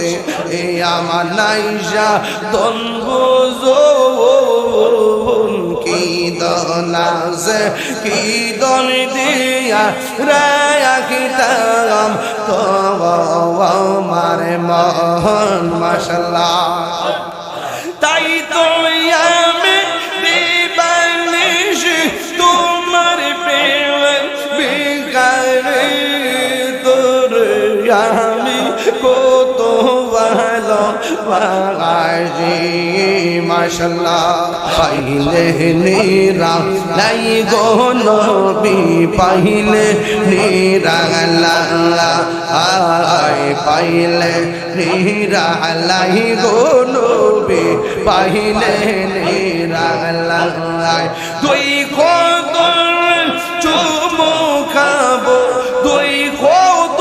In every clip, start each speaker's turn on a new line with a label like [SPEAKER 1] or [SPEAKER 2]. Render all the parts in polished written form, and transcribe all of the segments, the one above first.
[SPEAKER 1] মুর্শিদে এ আমার নাইজা দন বুঝুন কি দন আছে কি দন দিয়া রাখিতাম তো আমার মন মাশাআল্লাহ তাই তো আমি দিবানিশ তোমার প্রেম বিকারে তোর আমি কত ভালো বাগাজি মাশাআল্লাহ পাইলে নিরা লাই গো নবী পাইলে নিরা আয় পাইলে নিরা লাই গো নবী পাইলে নিরা আয় তুই কত চুমু খাবো তুই কত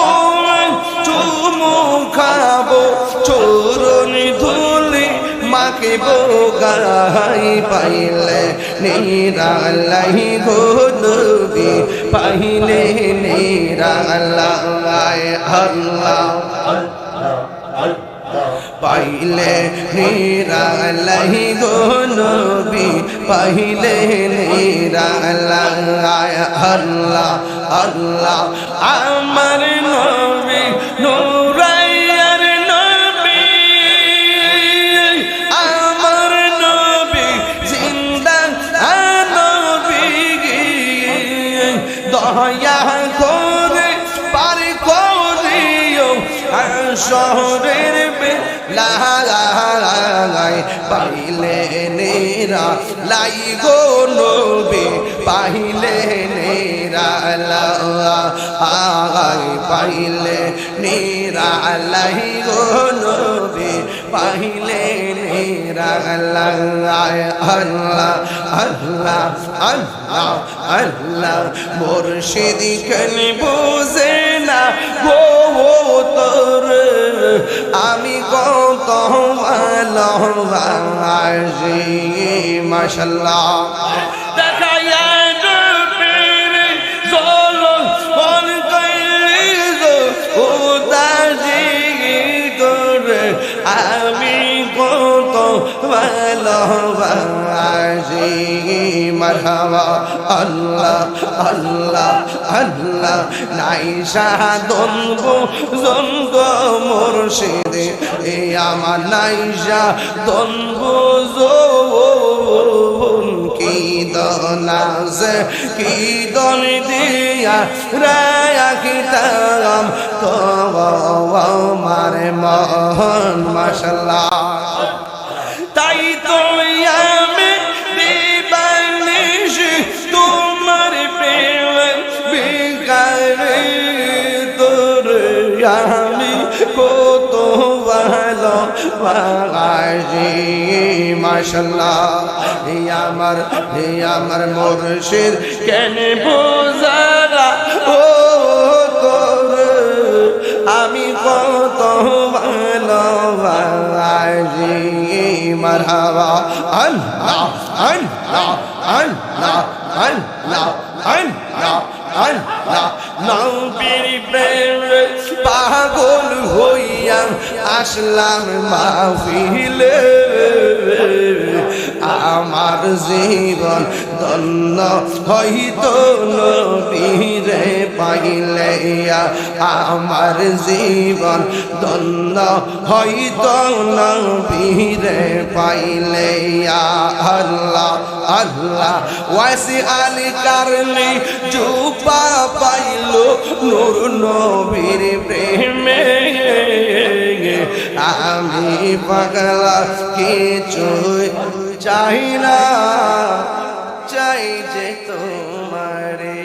[SPEAKER 1] চুমু খাবো চরণ ধুলি মাকে বোগাই পাইলে নিরালাই গো নবী পাইলে নিরালাই আল্লাহ পাইলে নিরালাই গো নবী পাইলে নিরালাই আল্লাহ আল্লাহ আমার নবী নূরাইয়ার নবী আমার নবী জিন্দা নবী দয়া করে পার করিও শহরের লাই পাইলে নেরা লাই গো নবী পাইলে নেরা লাই পাইলে নেরা লাই গো নবী পাইলে নেরা লাই আল্লাহ আল্লাহ আল্লাহ আল্লাহ মুর্শিদ কেন বুঝে না গো তোর আমি কত ভালোবাসি মাশাআল্লাহ দেখাইয়া নবীর জলন মন কইলো উদাসী করে আমি কত ভালোবাসি মারহাবা আল্লাহ আল্লাহ আল্লাহ নাইসা দনবো জঙ্গ মুর্শিদে এ আমার নাইসা দনবো জোন কি দন আছে কি দন দিয়া রাখিতাম তো আমার মন মাশাআল্লাহ তাই তো আমি দিবানিশ তোমার প্রেম বিকারে তোর আমি কত ভালো বাগাজি মাশাআল্লাহ আমার মুর্শিদ কেন বোঝারা ও তোর আমি কত ভালোবাসি মারহাবা আল্লাহ আল্লাহ আল্লাহ আল্লাহ আল্লাহ আল্লাহ নবীর প্রেমে পাগল হইয়া আসলাম মাহফিলে আমার জীবন ধন্য হইতো নবীরে পাইলে আমার জীবন ধন্য হইতো নবীরে পাইলে আল্লাহ আল্লাহ ওয়াসি আলী কারণে জুপা পাইলো নূর নবীর প্রেমে আমি পাগলা কিছু চাই না চাই যে তোমারে